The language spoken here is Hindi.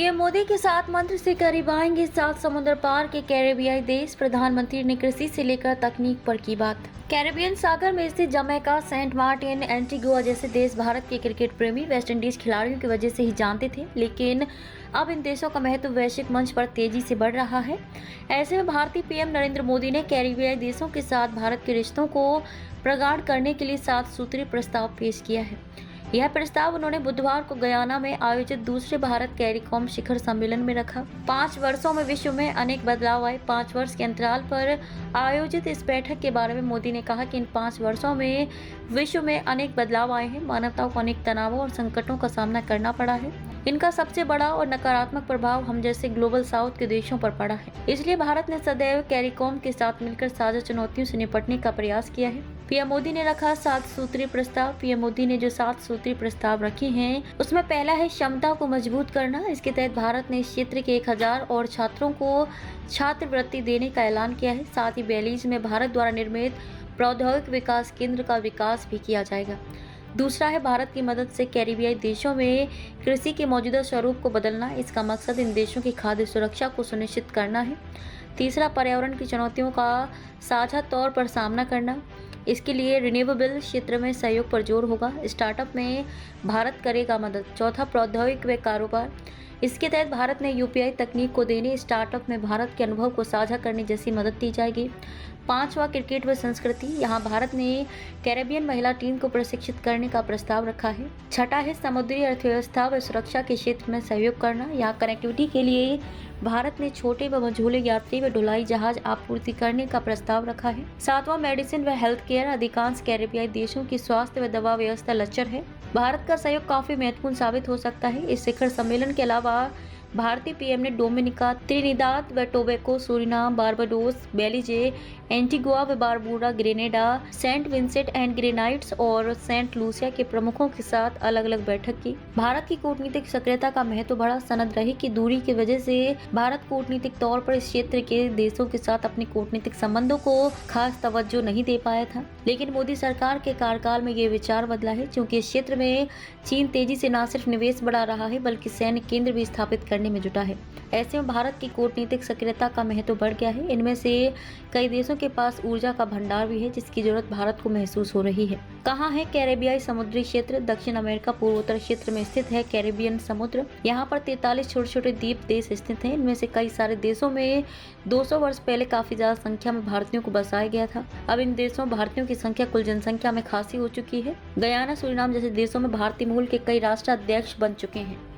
पीएम मोदी के साथ मंत्र से करीब आएंगे 7 समुद्र पार के कैरेबियाई देश। प्रधानमंत्री ने कृषि से लेकर तकनीक पर की बात। कैरेबियन सागर में स्थित जमैका, सेंट मार्टिन, एंटीगुआ जैसे देश भारत के क्रिकेट प्रेमी वेस्टइंडीज खिलाड़ियों की वजह से ही जानते थे, लेकिन अब इन देशों का महत्व वैश्विक मंच पर तेजी से बढ़ रहा है। ऐसे में भारतीय पीएम नरेंद्र मोदी ने कैरेबियाई देशों के साथ भारत के रिश्तों को प्रगाढ़ करने के लिए 7 सूत्रीय प्रस्ताव पेश किया है। यह प्रस्ताव उन्होंने बुधवार को गयाना में आयोजित दूसरे भारत कैरिकॉम शिखर सम्मेलन में रखा। 5 वर्षों में विश्व में अनेक बदलाव आए। 5 वर्ष के अंतराल पर आयोजित इस बैठक के बारे में मोदी ने कहा कि इन 5 वर्षों में विश्व में अनेक बदलाव आए हैं। मानवता को अनेक तनावों और संकटों का सामना करना पड़ा है। इनका सबसे बड़ा और नकारात्मक प्रभाव हम जैसे ग्लोबल साउथ के देशों पर पड़ा है। इसलिए भारत ने सदैव कैरिकॉम के साथ मिलकर साझा चुनौतियों से निपटने का प्रयास किया है। पीएम मोदी ने रखा 7 सूत्रीय प्रस्ताव। पीएम मोदी ने जो 7 सूत्रीय प्रस्ताव रखे हैं, उसमें पहला है क्षमता को मजबूत करना। इसके तहत भारत ने इस क्षेत्र के 1000 और छात्रों को छात्रवृत्ति देने का ऐलान किया है। साथ ही बेलीज में भारत द्वारा निर्मित प्रौद्योगिक विकास केंद्र का विकास भी किया जाएगा। दूसरा है भारत की मदद से कैरिबियाई देशों में कृषि के मौजूदा स्वरूप को बदलना। इसका मकसद इन देशों की खाद्य सुरक्षा को सुनिश्चित करना है। तीसरा, पर्यावरण की चुनौतियों का साझा तौर पर सामना करना। इसके लिए रिन्यूएबल क्षेत्र में सहयोग पर जोर होगा। स्टार्टअप में भारत करेगा मदद। चौथा, प्रौद्योगिक व कारोबार। इसके तहत भारत ने यूपीआई तकनीक को देने, स्टार्टअप में भारत के अनुभव को साझा करने जैसी मदद दी जाएगी। 5वां, क्रिकेट व संस्कृति। यहाँ भारत ने कैरेबियन महिला टीम को प्रशिक्षित करने का प्रस्ताव रखा है। छठा है समुद्री अर्थव्यवस्था व सुरक्षा के क्षेत्र में सहयोग करना। यहाँ कनेक्टिविटी के लिए भारत ने छोटे व मझोले यात्री व ढुलाई जहाज आपूर्ति करने का प्रस्ताव रखा है। 7वां, मेडिसिन व हेल्थ केयर। अधिकांश कैरेबियाई देशों की स्वास्थ्य व दवा व्यवस्था लचर है। भारत का सहयोग काफी महत्वपूर्ण साबित हो सकता है। इस शिखर सम्मेलन के अलावा भारतीय पीएम ने डोमिनिका, त्रिनिदाद व tobacco, Suriname, Barbados, Belize, Antigua व बारबूडा, ग्रेनेडा, सेंट विंसेंट एंड ग्रेनाइड्स और सेंट लूसिया के प्रमुखों के साथ अलग अलग बैठक की। भारत की कूटनीतिक सक्रियता का महत्व बढ़ा। सनद रही कि दूरी की वजह से भारत कूटनीतिक तौर पर इस क्षेत्र के देशों के साथ अपने कूटनीतिक संबंधों को खास तवज्जो नहीं दे पाया था, लेकिन मोदी सरकार के कार्यकाल में ये विचार बदला है, क्योंकि इस क्षेत्र में चीन तेजी से न सिर्फ निवेश बढ़ा रहा है बल्कि सैन्य केंद्र भी स्थापित करने में जुटा है। ऐसे में भारत की कूटनीतिक सक्रियता का महत्व बढ़ गया है। इनमें से कई देशों के पास ऊर्जा का भंडार भी है, जिसकी जरूरत भारत को महसूस हो रही है। कहाँ है कैरेबियाई समुद्री क्षेत्र? दक्षिण अमेरिका पूर्वोत्तर क्षेत्र में स्थित है कैरेबियन समुद्र। यहाँ पर 43 छोटे छोटे द्वीप देश स्थित हैं। इनमें से कई सारे देशों में 200 वर्ष पहले काफी ज्यादा संख्या में भारतीयों को बसाया गया था। अब इन देशों भारतीयों की संख्या कुल जनसंख्या में खासी हो चुकी है। गयाना, सूरीनाम जैसे देशों में भारतीय मूल के कई राष्ट्राध्यक्ष बन चुके हैं।